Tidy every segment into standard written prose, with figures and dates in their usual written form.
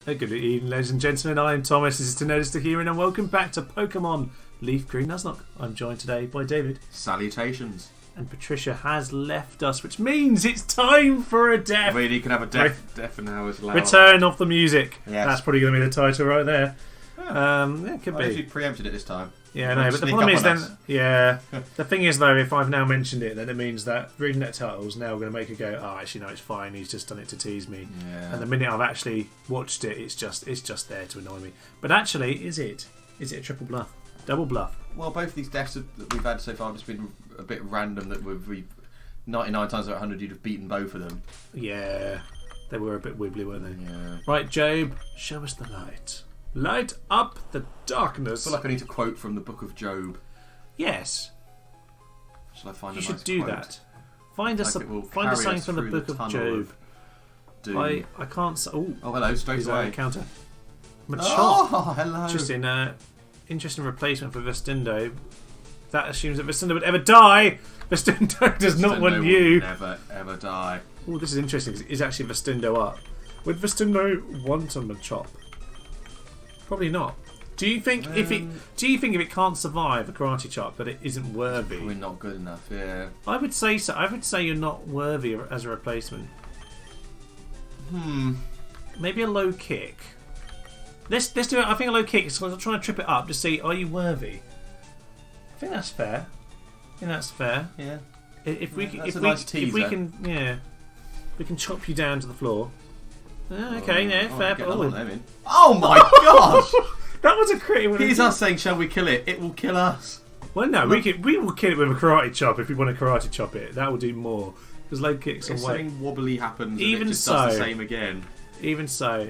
Good evening, ladies and gentlemen. I'm Thomas. This is To Notice, To Hearing, and welcome back to Pokemon Leaf Green Nuzlocke. I'm joined today by David. Salutations. And Patricia has left us, which means it's time for a death. I mean, you can have a death now as loud. Return of the music. Yes. That's probably going to be the title right there. Yeah. It could I be. actually preempted it this time. Yeah, no, but the problem is then... Yeah. The thing is, though, if I've now mentioned it, then it means that reading that title is now going to make her go, oh, actually, no, it's fine. He's just done it to tease me. Yeah. And the minute I've actually watched it, it's just there to annoy me. But actually, is it? Is it a triple bluff? Double bluff? Well, both these deaths that we've had so far have just been a bit random. That we've 99 times out of 100 you'd have beaten both of them. Yeah. They were a bit wibbly, weren't they? Yeah. Right, Job, show us the light. Light up the darkness. I feel like I need to quote from the Book of Job. Yes. Shall I find you a should nice do quote? that. Find us like find us something from the Book of Job. I can't. Oh, hello, straight away. Counter. Machop. Oh, hello. Interesting replacement for Vestundo. That assumes that Vestundo would ever die. Vestundo does not want you. Will never ever die. Oh, this is interesting because it is actually Vestundo up. Would Vestundo want a Machop? Probably not. Do you think if it can't survive a karate chop, that it isn't worthy? We're not good enough. Yeah. I would say so. I would say you're not worthy as a replacement. Maybe a low kick. Let's do it. I think a low kick. So I'm trying to trip it up to see, are you worthy? I think that's fair. Yeah. If we can chop you down to the floor. Okay, yeah, fair. Oh my gosh! That was a crit. Here's us saying, "Shall we kill it?" It will kill us. Well, no, we will kill it with a karate chop if we want to karate chop it. That will do more because low kicks if are way. Something wobbly happens, Even and it just so, does the same again. Even so,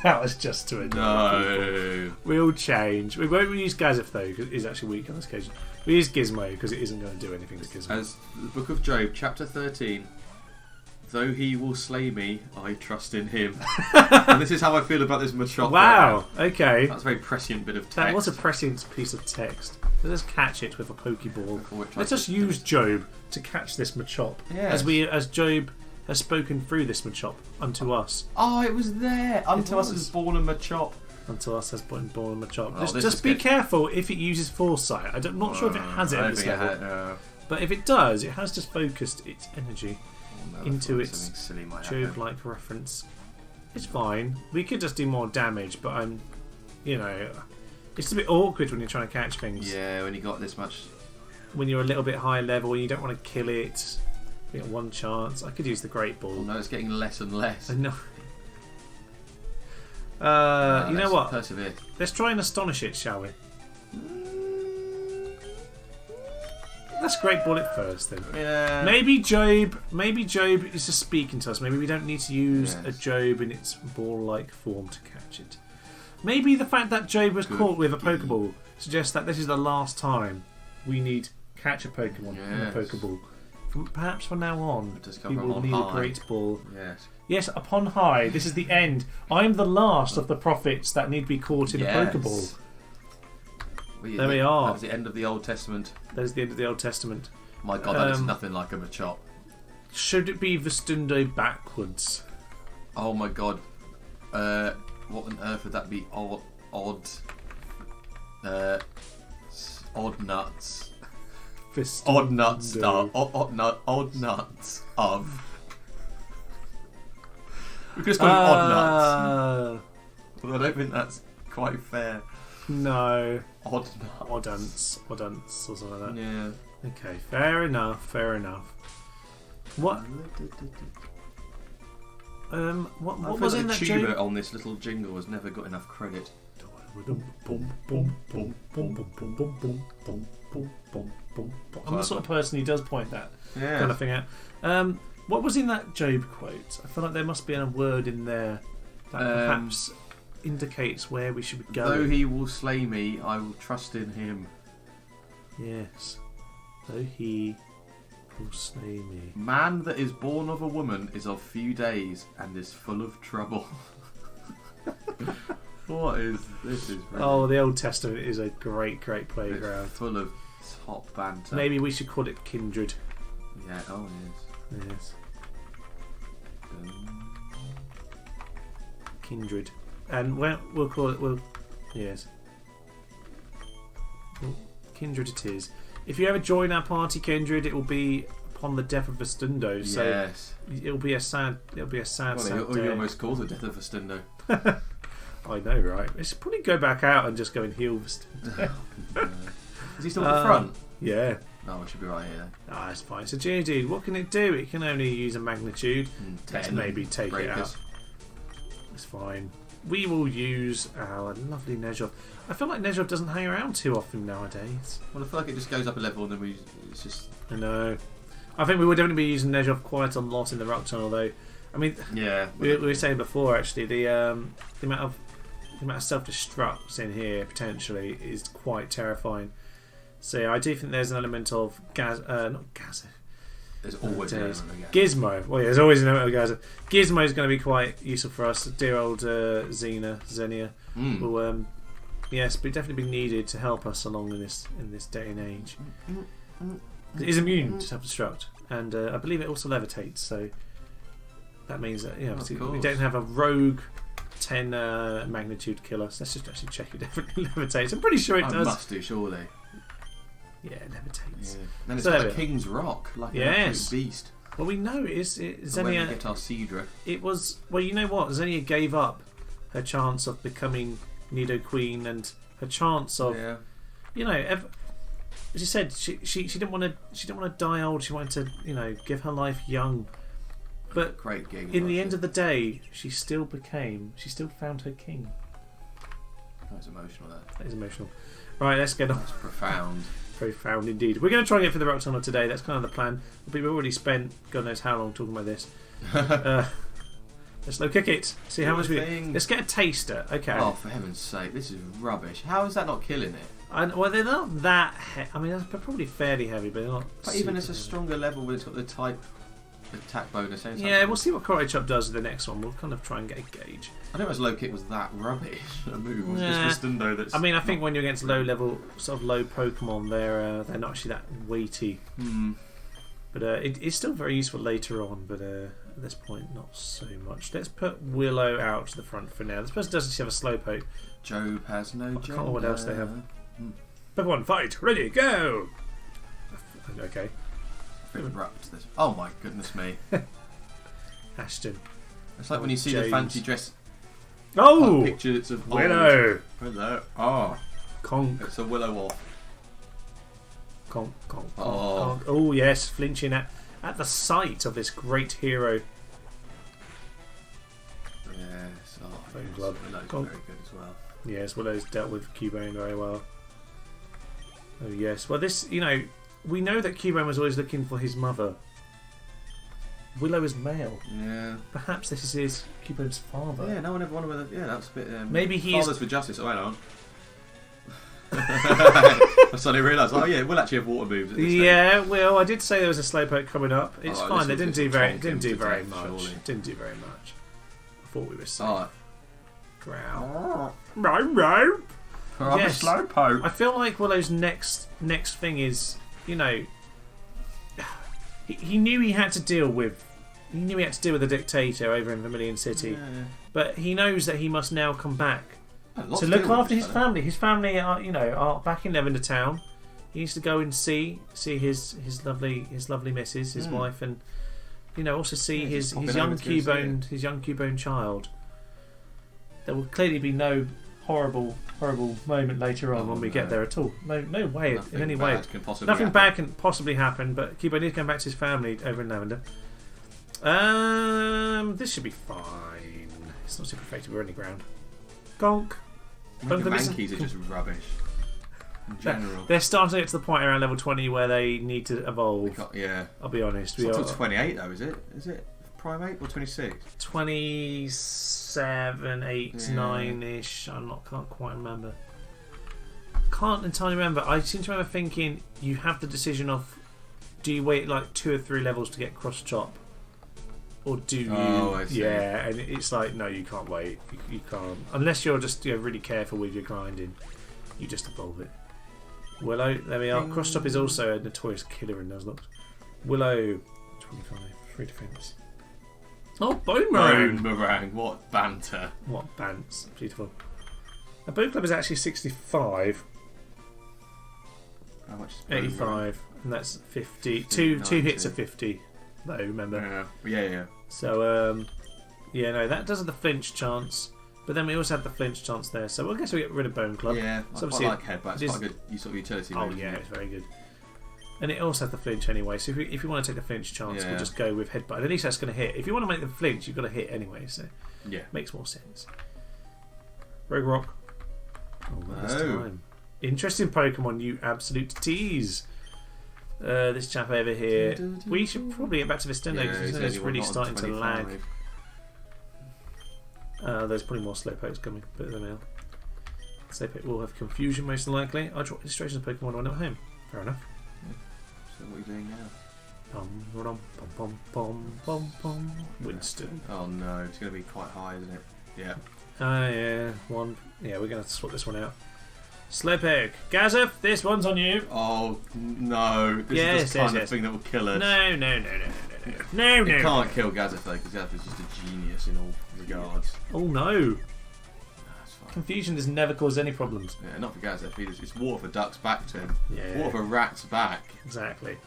that was just to annoy No. people. We'll change. We won't use Gazif though because he's actually weak on this occasion. We use Gizmo because it isn't going to do anything to Gizmo. As the Book of Job, chapter 13. Though he will slay me, I trust in him. And this is how I feel about this Machop. Wow, okay. That's a very prescient bit of text. That was a prescient piece of text. Let's just catch it with a Pokeball. Let's just use Job to catch this Machop. Yes. As Job has spoken through this Machop unto us. Oh, it was there. Unto us is born a Machop. Unto us has been born a Machop. Oh, just be careful if it uses Foresight. I'm not sure if it has it at this level. But if it does, it has just focused its energy into its Job-like reference. It's fine. We could just do more damage, but it's a bit awkward when you're trying to catch things. Yeah, when you got this much. When you're a little bit high level and you don't want to kill it. We got one chance. I could use the Great Ball. Oh, no, it's getting less and less. I know. You know what? Persevere. Let's try and astonish it, shall we? Let's Great Ball it first then. Yeah. Maybe Job is just speaking to us. Maybe we don't need to use a Job in its ball-like form to catch it. Maybe the fact that Job was caught with a Pokeball suggests that this is the last time we need catch a Pokemon in a Pokeball. Perhaps from now on, we will need a Great Ball. Yes, upon high. This is the end. I'm the last of the prophets that need to be caught in a Pokeball. There we are. That was the end of the Old Testament. That is the end of the Old Testament. My God, that is nothing like a Machop. Should it be Vestundo backwards? Oh my God. What on earth would that be? Odd nuts. Vestundo. Odd nuts. Odd nuts of. We could just call it odd nuts. Well, I don't think that's quite fair. No. Odd nuts. Oddunts or something like that. Yeah. Okay, fair enough. What was in that tuba on this little jingle has never got enough credit. I'm the sort of person who does point that kind of thing out. What was in that Job quote? I feel like there must be a word in there that perhaps indicates where we should go. Though he will slay me, I will trust in him. Yes. Though he will slay me. Man that is born of a woman is of few days and is full of trouble. What is this? Oh, the Old Testament is a great playground. It's full of top banter. Maybe we should call it Kindred. Yeah. Oh yes. kindred. And we'll call it... Yes. Well, kindred it is. If you ever join our party, kindred, it will be upon the death of Vestundo. So yes. It'll be a sad day. You almost called the death of Vestundo. I know, right? Let's probably go back out and just go and heal Vestundo. Is he still at the front? Yeah. No, it should be right here then. Ah, that's fine. So Geodude, what can it do? It can only use a magnitude. Let's maybe take it out. It's fine. We will use our lovely Nejov. I feel like Nejov doesn't hang around too often nowadays. Well, I feel like it just goes up a level and then it's just... I know. I think we would definitely be using Nejov quite a lot in the Rock Tunnel, though. I mean, yeah, we were saying before, actually, the amount of self-destructs in here potentially is quite terrifying. So yeah, I do think there's an element of not gas. There's always an element of Gizmo. Well, yeah, there's always an element of gas. Gizmo is going to be quite useful for us. Dear old Xenia will, yes, but definitely be needed to help us along in this day and age. It is immune to self-destruct, and I believe it also levitates. So that means that we don't have a rogue 10 magnitude killer. So let's just actually check it definitely levitates. I'm pretty sure it does. Must do, surely. Yeah, it levitates. Yeah. Then it's like a King's Rock, like an absolute beast. Well, we know Xenia. When we get our Seadra. It was, well, you know what? Xenia gave up her chance of becoming Nido Queen and her chance of, as you said, she didn't want to die old. She wanted to, give her life young. But great game. In the end of the day, she still found her king. That's emotional. That is emotional. Right, let's get on. That's profound. Profound indeed. We're going to try and get for the Rock Tunnel today. That's kind of the plan. We've already spent God knows how long talking about this. Let's low kick it. See how much let's get a taster. Okay. Oh, for heaven's sake, this is rubbish. How is that not killing it? Well, they're not that. I mean, they're probably fairly heavy, but they're not. But even it's a stronger level when it's got the type attack bonus. Yeah, we'll see what Karate Chop does with the next one. We'll kind of try and get a gauge. I didn't realize low kick was that rubbish a move. It's Stundo that's. I mean, I think when you're against low level, sort of low Pokemon, they're not actually that weighty. But it's still very useful later on. But at this point, not so much. Let's put Willow out to the front for now. This person doesn't have a Slowpoke. Job has no. I can't remember what else they have. Pokemon, fight, ready, go. Okay. Abrupt. This. Oh my goodness me. Ashton. It's like when you see the fancy dress. Oh! Pictures of Willow. Willow. Oh. Conk. It's a Willow off. Conk. Oh yes, flinching at the sight of this great hero. Yes. Oh, Bone Glove. Willow's very good as well. Yes, Willow's dealt with Cubone very well. Oh yes. Well, this, we know that Cubone was always looking for his mother. Willow is male. Yeah. Perhaps this is Cubone's father. Yeah, no one ever wondered whether. Yeah, that's a bit. Maybe he's. Fathers for Justice. Oh, hang on. I suddenly realised. Oh yeah, we'll actually have water moves. At this stage. Well, I did say there was a Slowpoke coming up. It's fine. They didn't do very much. Didn't do very much. I thought we were safe. Oh. Growl. Row. I'm a Slowpoke. I feel like Willow's next thing is, he knew he had to deal with. He knew he had to deal with the dictator over in Vermilion City, but he knows that he must now come back to look after his family. His family are back in Lavender Town. He needs to go and see his lovely missus, his wife, and also see his young Cubone child. There will clearly be no horrible moment later on when we get there at all. No way in any way. Nothing bad can possibly happen. But Cubone needs to come back to his family over in Lavender. This should be fine. It's not super effective or any ground. Gonk. The Mankeys are just rubbish. In general. They're starting to get to the point around level 20 where they need to evolve. I'll be honest. It's not 28 though, is it? Is it Primate or 26? 27, 8, 9-ish. Can't quite remember. Can't entirely remember. I seem to remember thinking you have the decision of do you wait like 2 or 3 levels to get cross chop? Or do you? Oh, I see. Yeah, and it's like no, you can't wait. You can't unless you're just really careful with your grinding. You just evolve it. Willow, there we are. Cross chop is also a notorious killer in Nuzlocke. Willow, 25, 3 defense. Oh, Boomerang! Boomerang, what banter. What bants. Beautiful. A Boot Club is actually 65. How much is 85. And that's 50. Two hits of 50, though, remember? Yeah. So, yeah, no, that does have the flinch chance. But then we also have the flinch chance there. So I guess we get rid of Bone Club. Yeah, so I quite like Headbutt. It's quite a good sort of utility Oh, move. yeah, it's very good. And it also has the flinch anyway. So if you want to take the flinch chance, we'll just go with Headbutt. At least that's going to hit. If you want to make the flinch, you've got to hit anyway. So yeah, makes more sense. Rogue Rock. Oh, not this time. Interesting Pokemon, you absolute tease. This chap over here. We should probably get back to Vistendo because it's really starting to lag. There's probably more Slowpokes coming, but then Slowpoke will have confusion most likely. I draw illustrations of Pokemon when I'm at home. Fair enough. So what are you doing now? Winston. Oh no, it's going to be quite high, isn't it? Yeah. Yeah. One. Yeah, we're going to swap this one out. Slowpoke. Gazef, this one's on you. Oh no, this is the kind of thing that will kill us. No. It can't kill Gazef though, because Gazef is just a genius in all regards. Oh no. Confusion has never caused any problems. Yeah, not for Gazef. It's water for duck's back to him. Yeah. Water for rat's back. Exactly.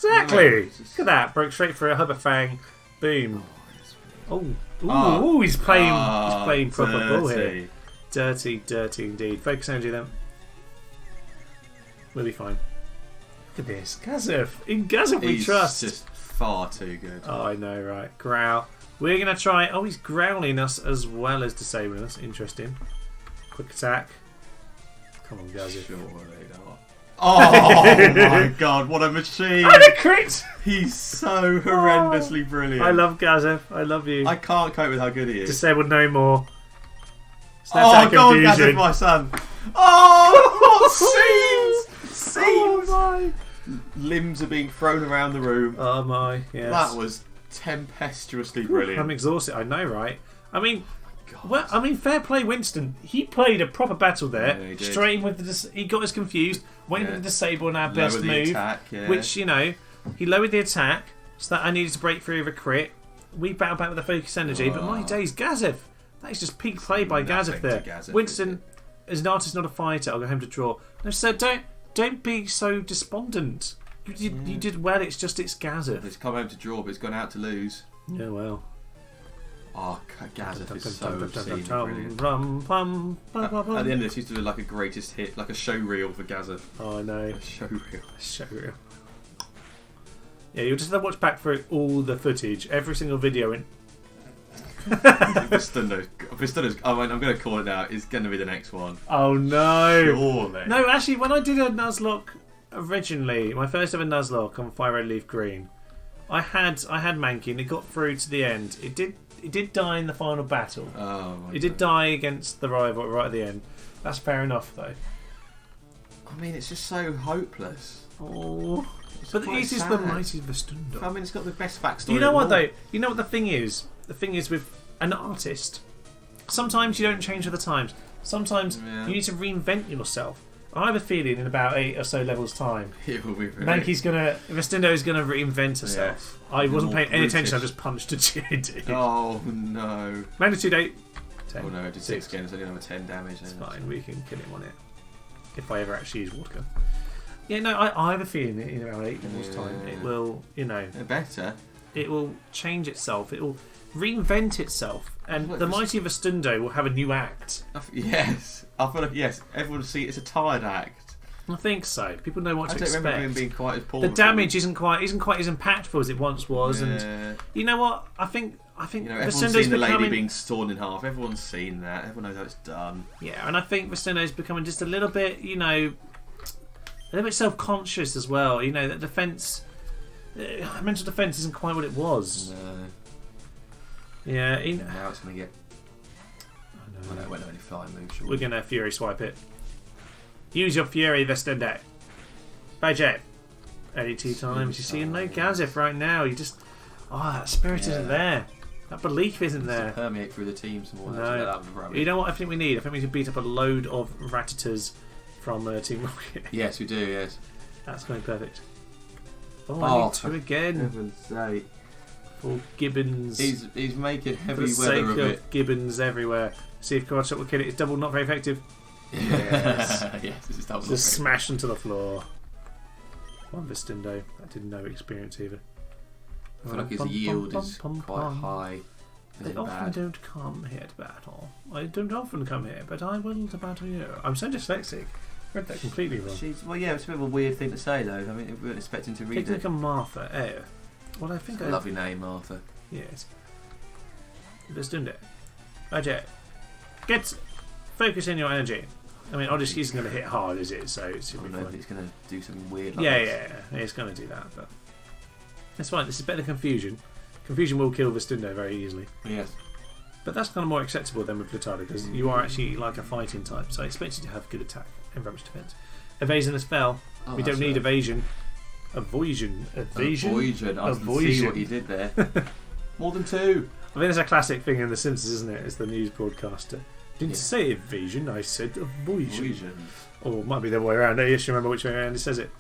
Look at that. Broke straight for a Hubberfang. Boom. He's playing proper ball here. Dirty indeed. Focus energy then. We'll be fine. Look at this. Gazef. In Gazef we trust. He's just far too good. Oh, I know, right. Growl. We're going to try... Oh, he's growling us as well as disabling us. Interesting. Quick attack. Come on, Gazef. Sure they are. Oh my god, what a machine! And a crit! He's so horrendously brilliant. I love Gazef. I love you. I can't cope with how good he is. Disabled no more. Oh, go on, Gazef, my son. Oh, what scenes! Oh my! Limbs are being thrown around the room. Oh my, yes. That was tempestuously brilliant. I'm exhausted. I know, right? I mean, fair play, Winston. He played a proper battle there. Yeah, he did. Straight in with he got us confused. Went with the disable on our best move, attack, which he lowered the attack so that I needed to break through with a crit. We battled back with the focus energy, but my days, Gazef. That is just peak play by Gazef there. Winston is an artist, not a fighter. I'll go home to draw. No, sir, don't be so despondent. You did well. It's Gazef. It's come home to draw, but it's gone out to lose. Yeah, well. Oh, Gazef is so obscene brilliant. At the end of this, he used to do like a greatest hit, like a show reel for Gazef. Oh, I know. A show reel. Yeah, you'll just have to watch back through all the footage, every single video. Vistundo's, I'm going to call it now, is going to be the next one. Oh no! Surely. No, actually, when I did a Nuzlocke originally, my first ever Nuzlocke on Fire Red Leaf Green, I had Mankey and it got through to the end. It did die in the final battle. It did die against the rival right at the end. That's fair enough, though. I mean, it's just so hopeless. Oh, but it is the mighty Vistundo. I mean, it's got the best backstory. You know what though? You know what the thing is? The thing is with an artist, sometimes you don't change with the times. Sometimes you need to reinvent yourself. I have a feeling in about 8 or so levels time, Vistundo's gonna reinvent herself. Yes. I wasn't paying any attention. I just punched a GD. Oh no! Magnitude 8. 10. Oh no! It did 6 again. It's only another 10 damage. It's fine. We can kill him on it if I ever actually use water gun. Yeah, no, I have a feeling that in around 8 levels time it will, better. It will change itself. It will reinvent itself, and the mighty Vistundo will have a new act. Yes, I feel like everyone will see it's a tired act. I think so. People know what to expect. I don't remember him being quite as poor. The damage isn't quite as impactful as it once was, and you know what? I think everyone's seen the lady being torn in half. Everyone's seen that. Everyone knows how it's done. Yeah, and I think Vistundo's becoming just a little bit, a little bit self-conscious as well. That defense, mental defense isn't quite what it was. No. Yeah. Now it's going to get... I know it won't have any flying moves. We're going to Fury Swipe it. Use your Fury, Vistundo. Bye, Jet. 82 times. You see, no Gazef right now. You just... that spirit isn't there. That belief isn't there. To permeate through the team some more. No. You know what I think we need? I think we need to beat up a load of Rattatas from Team Rocket. Yes, we do, yes. That's going perfect. Oh, I need 2 again. Heaven's sake. For Gibbons. He's making heavy for the weather sake of it. Gibbons everywhere. See if Card Shot will kill it. It's double, not very effective. Yes. Yes, this is double. Just smash into the floor. One Vistindo. That did no experience either. I feel like his yield is quite high. They often don't come here to battle. I don't often come here, but I will to battle you. I'm so dyslexic. I read that completely wrong. Well, yeah, it's a bit of a weird thing to say, though. I mean, we weren't expecting to read it. Like a Martha. Oh. Well, I think It's a lovely name, Martha. Yes. Let's do it. Roger. Get focus in your energy. I mean, obviously, he's going to hit hard, is it? So it's going to be fine. He's going to do something weird. Like Yeah, he's going to do that, but that's fine. This is better than confusion. Confusion will kill Vistindo very easily. Yes. But that's kind of more acceptable than with Litardo because you are actually like a fighting type, so I expect you to have good attack and rubbish defense. Evasion as spell. We don't need evasion. Evasion. I can see what you did there. More than 2. I think it's a classic thing in The Simpsons, isn't it? It's the news broadcaster. Didn't say evasion, I said evasion. Or it might be the other way around. I just remember which way around he says it.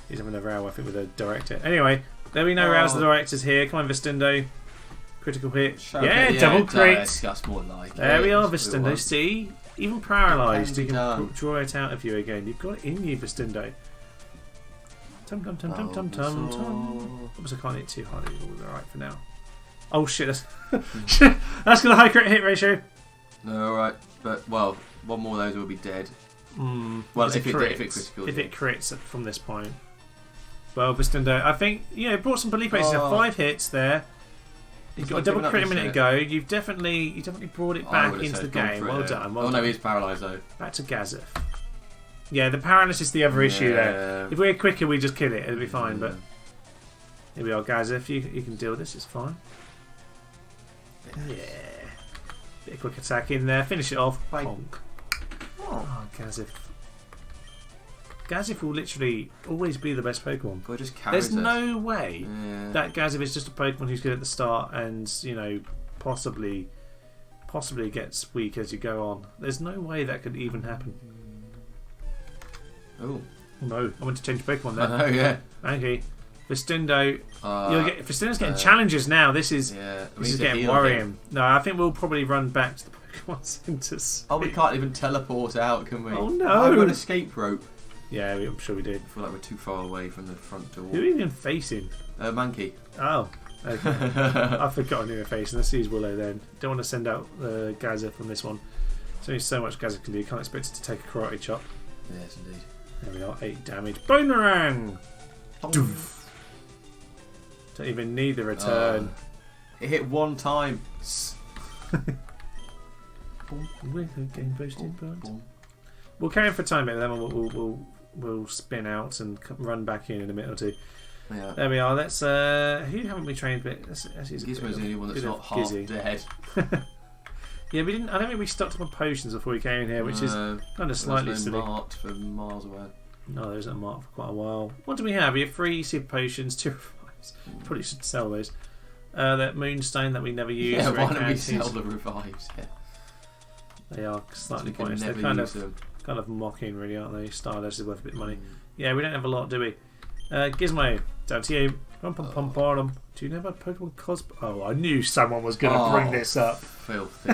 He's having another row, I think, with the director. Anyway, there we know rows the directors here. Come on, Vistindo. Critical hit. Double crits. That's more like there we are, Vistindo. See? Even paralysed, you can draw it out of you again. You've got it in you, Vistindo. Tum. Obviously, I can't hit too hard. It's alright for now. Oh shit, that's got a high crit hit ratio. No, alright. But, well, one more of those will be dead. Well, if it crits from this point. Well, Vistindo, I think, brought some belief bases. 5 hits there. You've got a double crit a minute ago. You've definitely brought it back into the game. Well done. No, he's paralysed though. Back to Gazeth. Yeah, the paralysis is the other issue there. If we're quicker, we just kill it. It'll be fine. But here we are, Gazeth. You can deal with this. It's fine. Yeah. Bit of quick attack in there. Finish it off. Bonk. Oh, Gazeth. Gazeth will literally always be the best Pokemon. There's no way that Gazeth is just a Pokemon who's good at the start and, possibly gets weak as you go on. There's no way that could even happen. Oh. No, I want to change Pokemon there. Oh, yeah. Okay. Vistindo. Vistindo's getting challenges now. This is getting worrying. No, I think we'll probably run back to the Pokemon Centers. Oh, we can't even teleport out, can we? Oh, no. I've got an escape rope. Yeah, I'm sure we did. I feel like we're too far away from the front door. Who are you even facing? Mankey. Oh, okay. I've forgotten who we're facing. Let's use Willow then. Don't want to send out Gazeth from this one. There's only so much Gazeth can do. You can't expect it to take a karate chop. Yes, indeed. There we are. 8 damage. Boomerang! Doof. Don't even need the return. It hit 1 time. We'll carry on for a time, but then we'll spin out and run back in a minute or 2. Yeah. There we are. Let's. Who haven't we trained? Gizmo's the only one that's not half dead. Yeah, we didn't. I don't think we stocked up on potions before we came in here, which is kind of slightly silly. Marked for miles away. No, there isn't a mark for quite a while. What do we have? We have 3 super potions, 2 revives. Probably should sell those. That moonstone that we never use. Yeah, why don't we sell the revives? Yeah. They are slightly pointless. They're kind of mocking, really, aren't they? Stardust is worth a bit of money. Yeah, we don't have a lot, do we? Gizmo, down to you. Do you know about Pokemon cosplay? Oh, I knew someone was going to bring this up. Filthy.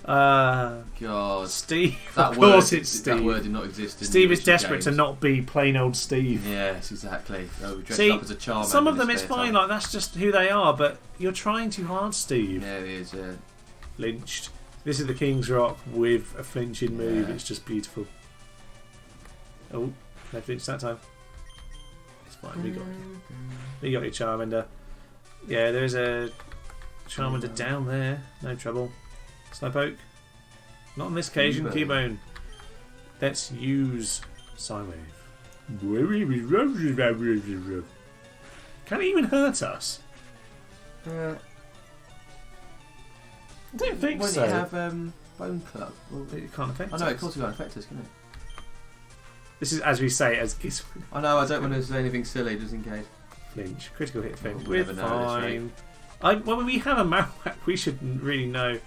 God. Steve. Of course it's Steve. That word did not exist in Steve is desperate to not be plain old Steve. Yes, exactly. Dressed up as a Charmander. Some of them it's fine, like that's just who they are, but you're trying too hard, Steve. Yeah, it is, yeah. Lynched. This is the King's Rock with a flinching move. It's just beautiful. Oh, no flinch that time. It's fine, we got you. We got your Charmander. Yeah, there is a Charmander down there. No trouble. Slowpoke. Not on this occasion, Keybone. Let's use Psywave. Can it even hurt us? I don't think so. When you have Bone Club, it can't affect us. I know, of course it can't affect us, can it? This is, as we say, as Gizmo. I know, I don't want to say anything silly just in case. Flinch. Critical hit flinch. We're fine. Well, we have a Marowak. We should really know.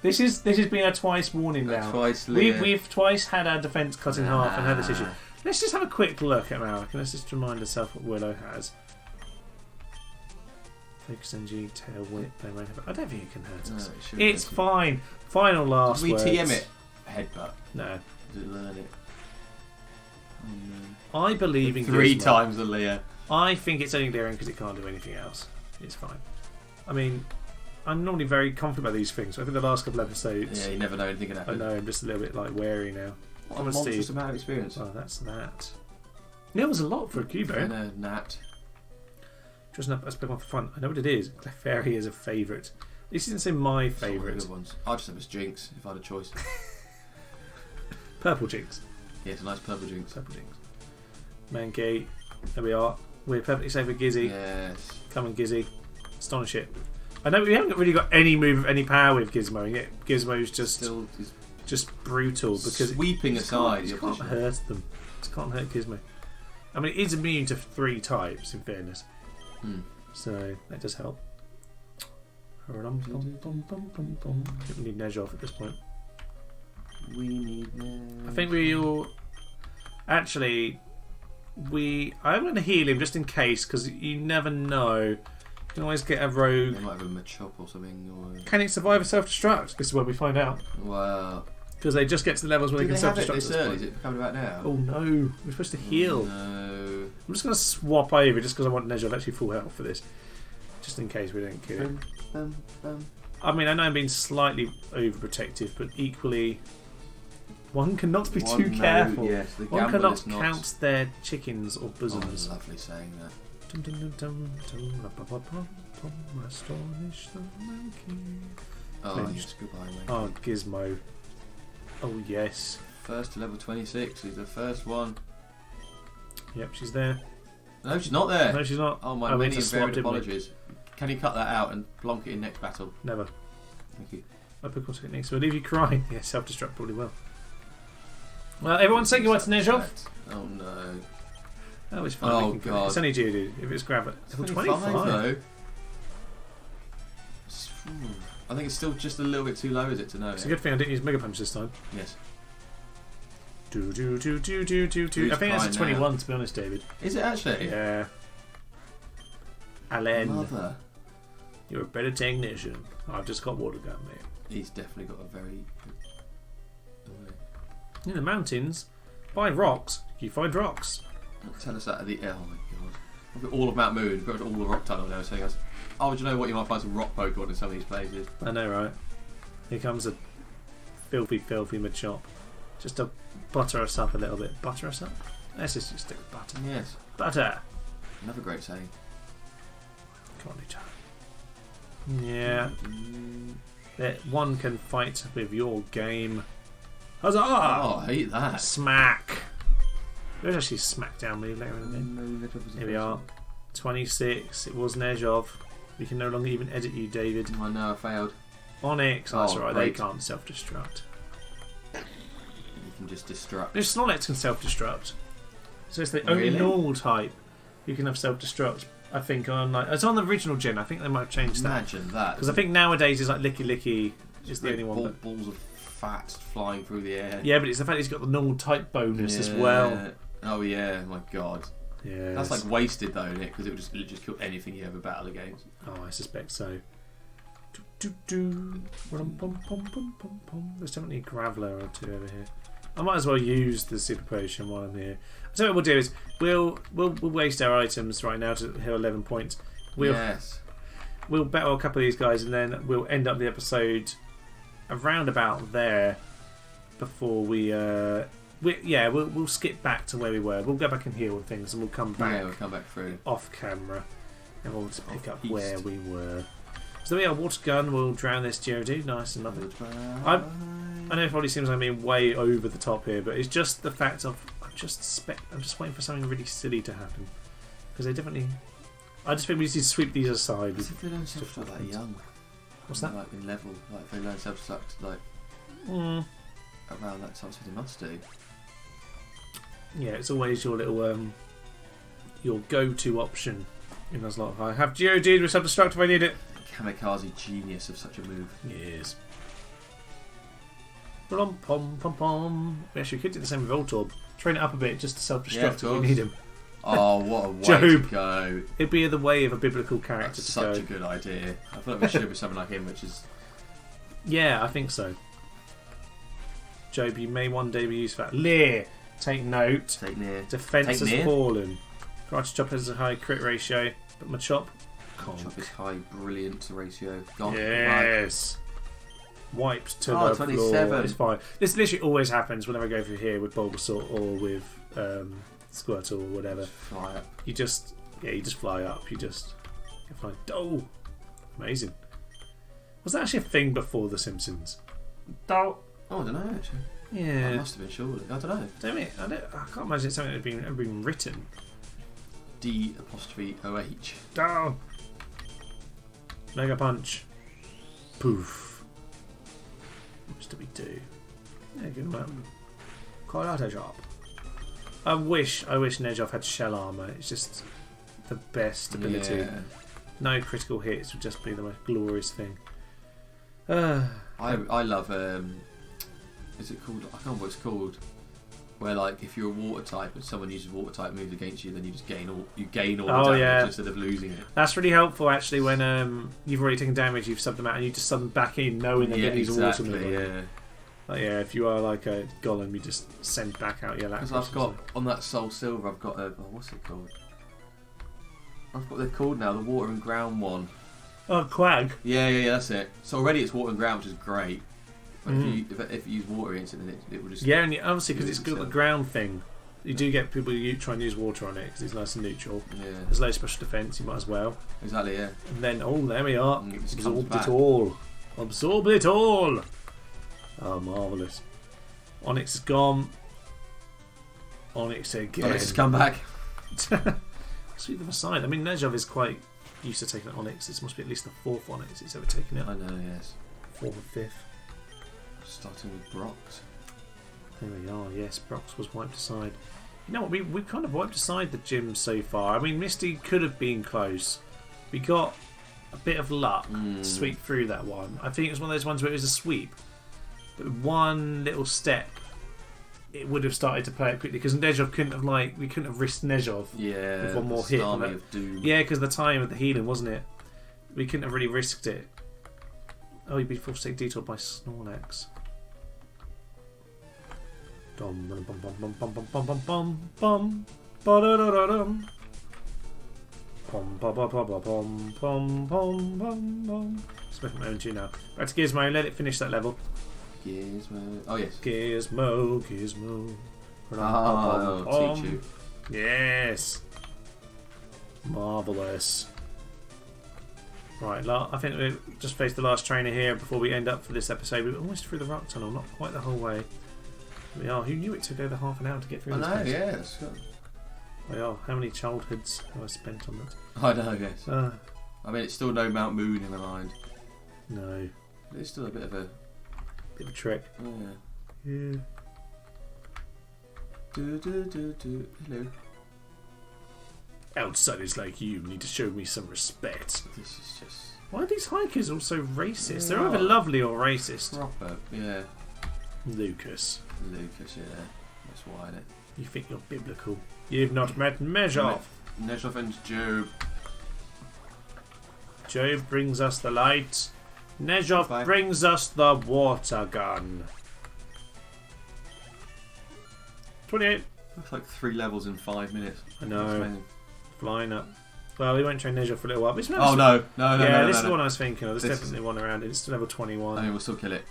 This has been our twice warning now. We've twice had our defence cut in half and had this issue. Let's just have a quick look at Marowak and let's just remind ourselves what Willow has. Focus energy, tail whip, boomerang. I don't think it can hurt us. No, It's fine. Final last Did we words. TM it? Headbutt. No. Did it learn it? Oh, no. I believe in 3 Gizmo. times the Leah. I think it's only leering because it can't do anything else. It's fine. I mean, I'm normally very confident about these things. I think the last couple of episodes. Yeah, you never know anything can I happen. know. I'm just a little bit like wary now. What a monstrous amount of experience. Oh, that's that. Yeah, it was a lot for a Cubo. And a Nat. Just enough. Let's pick one for fun. I know what it is. Clefairy is a favourite. This isn't say my Some of the favourite. good ones. I'd just have a Jinx if I had a choice. Purple Jinx. Yeah, it's a nice purple Jinx. Purple Jinx. Mankey. There we are. We're perfectly safe with Gizzy. Yes. Come on, Gizzy. Astonish it. I know we haven't really got any move of any power with Gizmo, yet Gizmo's just brutal because sweeping aside. You can't hurt them. Just can't hurt Gizmo. I mean, it is immune to 3 types, in fairness. So that does help. I think we need Nejov at this point. We need Nejov. I think we'll actually I'm going to heal him just in case because you never know. You can always get a rogue. They might have a Machop or something. Or... Can it survive a self-destruct? This is where we find out. Wow. Because they just get to the levels where they can self-destruct. This early? Is it coming about now? Oh no, we're supposed to heal. No. I'm just going to swap over just because I want Nejov actually full health for this. Just in case we don't kill it. I mean, I know I'm being slightly overprotective, but equally, one cannot be too careful. Yes, one cannot count their chickens or bosoms. Oh, lovely saying that. Astonish the monkey. Oh, yes, goodbye, mate. Oh, Gizmo. Oh, yes. First to level 26. He's the first one. Yep, she's there. No, she's not there. No, she's not. Oh, my many and varied apologies. Can you cut that out and plonk it in next battle? Never. Thank you. Typical techniques. We'll leave you crying. Yeah, self-destruct probably will. Well, everyone say goodbye to Nejov. Oh no. Oh, it's fine. Oh god. It's only Geodude. If it's grab it. Level 25 though. I think it's still just a little bit too low, is it, to know? It's a good thing I didn't use Mega Punch this time. Yes. Do. I think that's a 21 now? To be honest, David. Is it actually? Yeah. Alain. Mother. You're a better technician. I've just got water gun, mate. He's definitely got a very... In the mountains, by rocks, you find rocks. Tell us that at the... Oh my god. I've got all of Mount Moon, got all the rock tunnel now, saying us, oh, do you know what? You might find some rock Pokemon in some of these places. I know, right? Here comes a filthy Machop. Just to butter us up a little bit. Butter us up? Let's just stick with butter. Yes. Butter! Another great saying. Come on, Nejov. Yeah. That one can fight with your game. Huzzah! Oh, I hate that. Smack! There's actually Smackdown move later in the game. Here we are. 26. It was Nejov. We can no longer even edit you, David. I know, I failed. Onyx. Oh, that's alright. They great. can't self-destruct. You can just destruct. No, Snorlax can self-destruct. So it's the only normal type who can have self-destruct. I think on like it's on the original gen. I think they might have changed that. Imagine that. Because I think nowadays it's like Licky is the only one. Balls of fat flying through the air. Yeah, but it's the fact he's got the normal type bonus as well. Oh yeah, my god. Yeah. That's like wasted though, isn't it? Because it would just kill anything you ever battle against. Oh, I suspect so. There's definitely a Graveler or two over here. I might as well use the super potion while I'm here. So what we'll do is we'll waste our items right now to hit 11 points. We'll battle a couple of these guys and then we'll end up the episode around about there before we'll skip back to where we were. We'll go back and heal things and we'll come back. Yeah, we'll come back through off camera and we'll just pick up where we were. So there we are. Water gun. We'll drown this Geodude. Nice and lovely. I know it probably seems like I'm being way over the top here, but it's just the fact of I'm just waiting for something really silly to happen because they definitely. I just think we need to sweep these aside. If they learn self-destruct that young, what's that? Like in level, like if they learn self-destruct like around that time, so they must do. Yeah, it's always your little your go-to option in Nuzlocke. I have Geodude with self-destruct if I need it. Kamikaze genius of such a move. Yes. Pom pom pom pom. We actually could do the same with Voltorb. Train it up a bit just to self-destruct if we need him. Oh, what a way Job. to go. It'd be the way of a biblical character That's to go. such a good idea. I feel like we should be something like him, which is... Yeah, I think so. Job, you may one day be used for that. Lear, take note. Take near. Defense Take has near. fallen. Karate chop has a high crit ratio, but my chop can't. Chop is high, brilliant ratio. Gone. Yes. Wiped to Oh, the 27. floor. It's fine. This literally always happens whenever I go through here with Bulbasaur or with Squirtle or whatever. Fly up. You just fly up. You fly. Oh, amazing. Was that actually a thing before The Simpsons? Oh, I don't know actually. Yeah. That must have been surely. I don't know. I can't imagine it's something that had been written. D''OH. Down. Mega punch. Poof. What do we do? Yeah, good one. Karate chop. I wish Nejov had shell armor. It's just the best ability. Yeah. No critical hits would just be the most glorious thing. I love is it called? I can't remember what it's called. Where like if you're a water type and someone uses water type moves against you, then you just gain all the damage instead of losing it. That's really helpful actually when you've already taken damage, you've subbed them out, and you just sub them back in, knowing they're going to use a water move. Yeah. Like, yeah, if you are like a golem, you just send back out your laptop. Because I've got on that Soul Silver, I've got a what's it called? I forgot what they're called now. The water and ground one. Oh, Quag. Yeah, that's it. So already it's water and ground, which is great. But if you use water against it, then it will just... Yeah, and obviously because it's got the ground thing, you do get people who try and use water on it because it's nice and neutral. Yeah. There's low special defense, you might as well. Exactly, yeah. And then, there we are. And it just Absorbed comes it back. all. Absorb it all. Oh, marvellous. Onyx is gone. Onyx again. Onyx has come back. Sweep them aside. I mean, Nejov is quite used to taking Onyx. This must be at least the 4th Onyx he's ever taken it. I know, yes. 4th or 5th. Starting with Brox. There we are, yes, Brox was wiped aside. You know what, we've kind of wiped aside the gym so far. I mean, Misty could have been close. We got a bit of luck to sweep through that one. I think it was one of those ones where it was a sweep. But one little step, it would have started to play it quickly. Because Nejov we couldn't have risked Nejov with one more hit. Army of Doom. Yeah, because the time of the healing, wasn't it? We couldn't have really risked it. Oh, you'd be forced to take detour by Snorlax. Dum bum bum bum bum bum bum bum bum bum ba da da da dum. Pom ba ba ba ba pom pom pom pom pom. Just making my own tune now. Back to Gizmo. Let it finish that level. Gizmo. Oh yes. Gizmo. Oh, teach you. Yes. Marvellous. Right, I think we've just faced the last trainer here before we end up for this episode. We're almost through the rock tunnel, not quite the whole way. We are. Who knew it took over half an hour to get through this place? Yeah. That's good. We are. How many childhoods have I spent on that? I know, yes. I mean, it's still no Mount Moon in my mind. No. But it's still a bit of a trick. Oh, Yeah. Hello. Outsiders like you need to show me some respect. This is just Why are these hikers all so racist? Yeah. They're either lovely or racist. proper. Yeah. Lucas, Lucas, yeah. That's why, innit? you think you're biblical. You've not met Nejov. Nejov and Job. Job brings us the light. Nejov Bye. brings us the water gun. 28. Looks like 3 levels in 5 minutes. I know. That's amazing. Flying up. Well, we won't train Nejov for a little while. But it's Oh no. Yeah, this is the no. one I was thinking of. There's This definitely one around it. It's level 21. I mean, we'll still kill it.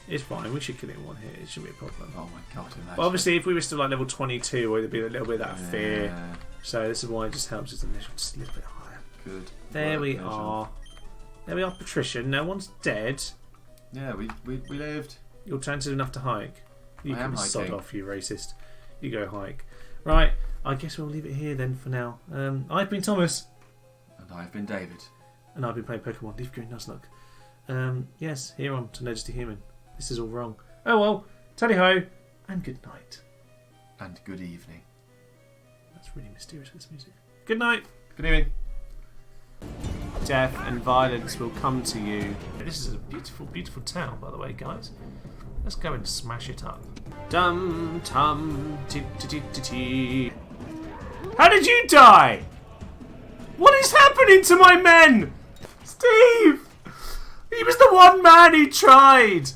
It's fine. We should kill it in one hit. It shouldn't be a problem. Oh my god, imagine. But obviously, if we were still like level 22, there'd be a little bit of that fear. Yeah, So this is why it just helps us to Nejov just a little bit higher. good. There work, we Nejov. are. There we are, Patricia. No one's dead. Yeah, we lived. You're chances enough to hike. You I am can sod hiking. off, you racist. You go hike. Right, I guess we'll leave it here then for now. I've been Thomas. And I've been David. And I've been playing Pokemon Leaf Green Nuzlocke. Yes, here on To Ned's Human. This is all wrong. Oh well, tally ho, and good night. And good evening. That's really mysterious, this music. Good night. Good evening. Death and violence will come to you. This is a beautiful, beautiful town, by the way, guys. Let's go and smash it up. Dum tum ti ti ti ti ti. How did you die? What is happening to my men? Steve! He was the one man who tried!